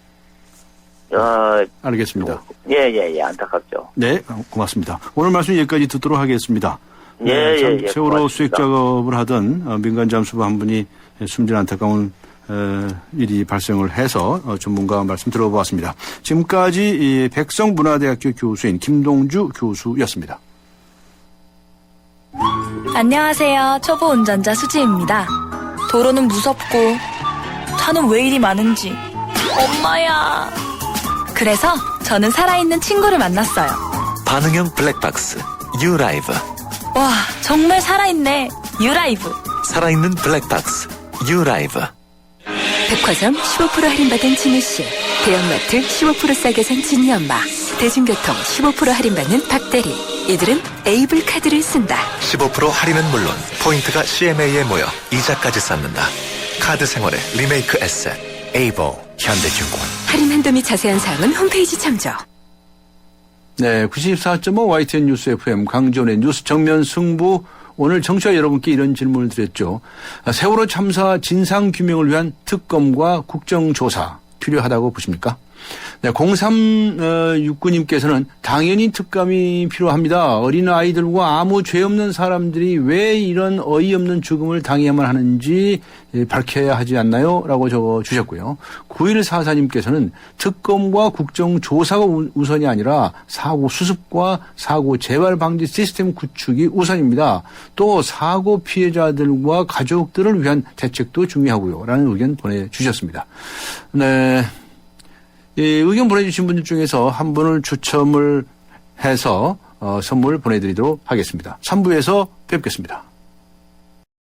알겠습니다. 예, 안타깝죠. 네, 고맙습니다. 오늘 말씀 여기까지 듣도록 하겠습니다. 예, 세월호 고맙습니다. 수색 작업을 하던 민간 잠수부 한 분이 숨진 안타까운 일이 발생을 해서 전문가 말씀 들어보았습니다. 지금까지 백성문화대학교 교수인 김동주 교수였습니다. 안녕하세요. 초보 운전자 수지입니다. 도로는 무섭고 차는 왜 이리 많은지 엄마야. 그래서 저는 살아있는 친구를 만났어요. 반응형 블랙박스 유라이브. 와, 정말 살아있네. 유라이브. 살아있는 블랙박스 유라이브. 백화점 15% 할인받은 진우씨, 대형마트 15% 싸게 산 진이 엄마, 대중교통 15% 할인받는 박대리. 이들은 에이블 카드를 쓴다. 15% 할인은 물론 포인트가 CMA에 모여 이자까지 쌓는다. 카드 생활의 리메이크 에셋 에이버 현대증권. 할인 한도 및 자세한 사항은 홈페이지 참조. 네, 94.5 YTN 뉴스 FM 강지원의 뉴스 정면 승부. 오늘 청취자 여러분께 이런 질문을 드렸죠. 세월호 참사 진상규명을 위한 특검과 국정조사 필요하다고 보십니까? 네, 0369님께서는 당연히 특검이 필요합니다. 어린아이들과 아무 죄 없는 사람들이 왜 이런 어이없는 죽음을 당해야만 하는지 밝혀야 하지 않나요? 라고 적어주셨고요. 9144님께서는 특검과 국정조사가 우선이 아니라 사고 수습과 사고 재발 방지 시스템 구축이 우선입니다. 또 사고 피해자들과 가족들을 위한 대책도 중요하고요. 라는 의견 보내주셨습니다. 네. 의견 보내주신 분들 중에서 한 분을 추첨을 해서 선물 보내드리도록 하겠습니다. 3부에서 뵙겠습니다.